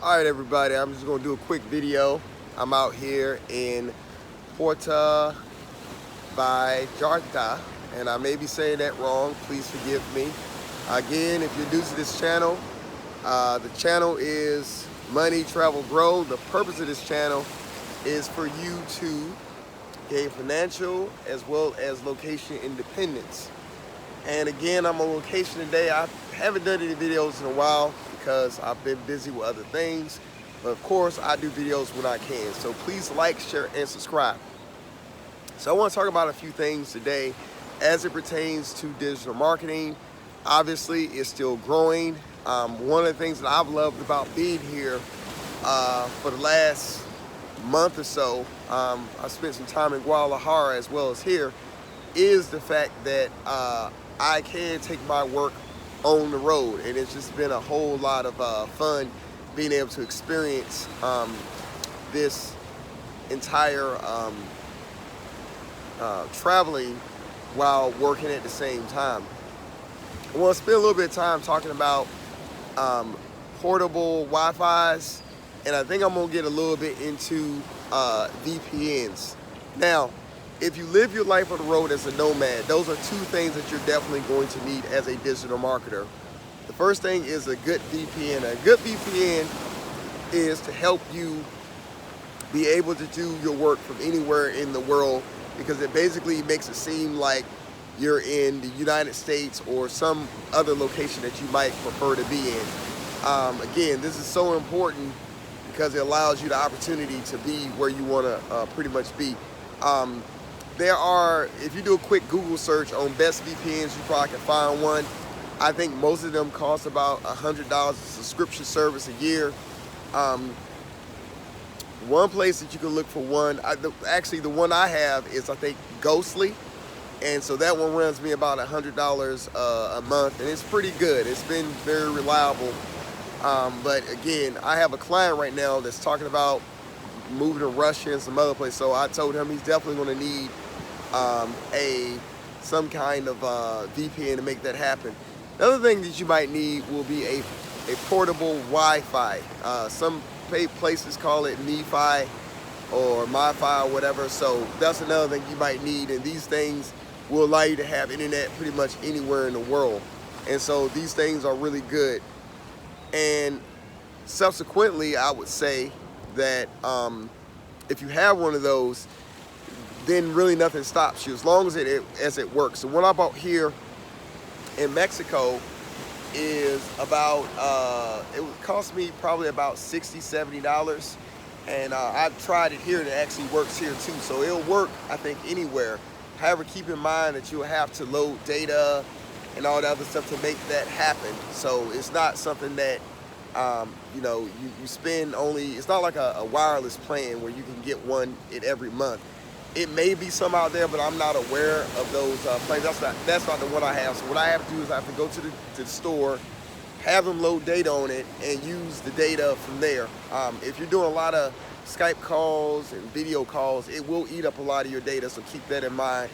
Alright everybody, I'm just going to do a quick video. I'm out here in Puerto Vallarta, and I may be saying that wrong. Please forgive me. Again, if you're new to this channel, the channel is Money, Travel, Grow. The purpose of this channel is for you to gain financial as well as location independence. And again, I'm on location today. I haven't done any videos in a while because I've been busy with other things. But of course, I do videos when I can. So please like, share, and subscribe. So I want to talk about a few things today as it pertains to digital marketing. Obviously, it's still growing. One of the things that I've loved about being here for the last month or so, I spent some time in Guadalajara as well as here, is the fact that I can take my work on the road, and it's just been a whole lot of fun being able to experience this entire traveling while working at the same time. I want to spend a little bit of time talking about portable Wi-Fi's, and I think I'm going to get a little bit into VPNs. Now, if you live your life on the road as a nomad, those are two things that you're definitely going to need as a digital marketer. The first thing is a good VPN. A good VPN is to help you be able to do your work from anywhere in the world, because it basically makes it seem like you're in the United States or some other location that you might prefer to be in. Again, this is so important because it allows you the opportunity to be where you want to pretty much be. There are, if you do a quick Google search on best VPNs, you probably can find one. I think most of them cost about $100 a subscription service a year. One place that you can look for one, actually the one I have is, I think, Ghostly. And so that one runs me about $100 a month, and it's pretty good. It's been very reliable. But again, I have a client right now that's talking about moving to Russia and some other place. So I told him he's definitely going to need some kind of VPN to make that happen. The other thing that you might need will be a portable Wi-Fi. Some places call it MiFi or MiFi or whatever. So that's another thing you might need. And these things will allow you to have internet pretty much anywhere in the world. And so these things are really good. And subsequently, I would say that if you have one of those, then really nothing stops you as long as it works. So what I bought here in Mexico is about, it would cost me probably about $60, $70. And I've tried it here and it actually works here too. So it'll work, I think, anywhere. However, keep in mind that you'll have to load data and all the other stuff to make that happen. So it's not something that you know, you spend only, it's not like a wireless plan where you can get one every month. It may be some out there, but I'm not aware of those plans. That's not the one I have. So what I have to do is I have to go to the store, have them load data on it, and use the data from there. If you're doing a lot of Skype calls and video calls, it will eat up a lot of your data, so keep that in mind.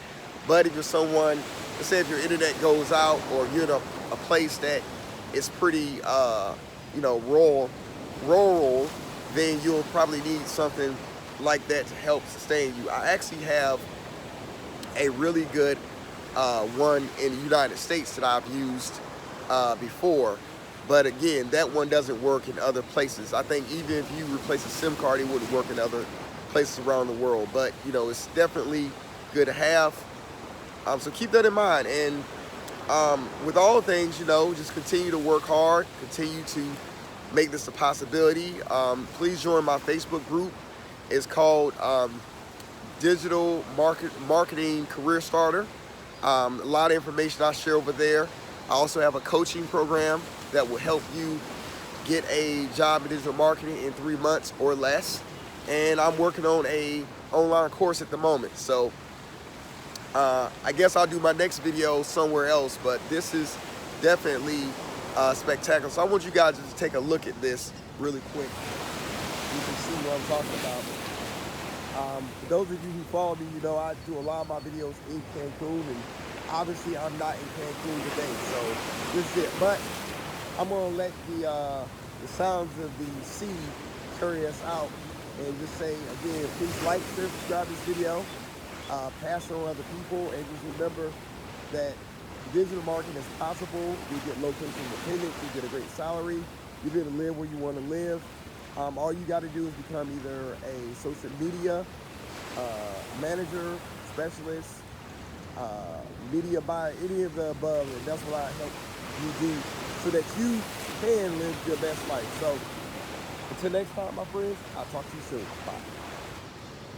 But if you're someone, let's say if your internet goes out, or you're in a place that is pretty you know, rural, then you'll probably need something like that to help sustain you. I actually have a really good one in the United States that I've used before, but again, that one doesn't work in other places. I think even if you replace a SIM card, it wouldn't work in other places around the world, but you know, it's definitely good to have. So keep that in mind. And with all things, you know, just continue to work hard, continue to make this a possibility. Please join my Facebook group. It's called Digital Marketing Career Starter. A lot of information I share over there. I also have a coaching program that will help you get a job in digital marketing in 3 months or less. And I'm working on an online course at the moment. So I guess I'll do my next video somewhere else, but this is definitely spectacular. So I want you guys to just take a look at this really quick. You can see what I'm talking about. For those of you who follow me, you know I do a lot of my videos in Cancun, and obviously I'm not in Cancun today, so this is it. But I'm gonna let the the sounds of the sea carry us out. And just say, again, please like, share, subscribe to this video, pass it on to other people, and just remember that digital marketing is possible. You get location independence, you get a great salary, you're able to live where you want to live. All you got to do is become either a social media manager, specialist, media buyer, any of the above, and that's what I help you do so that you can live your best life. So until next time, my friends, I'll talk to you soon. Bye.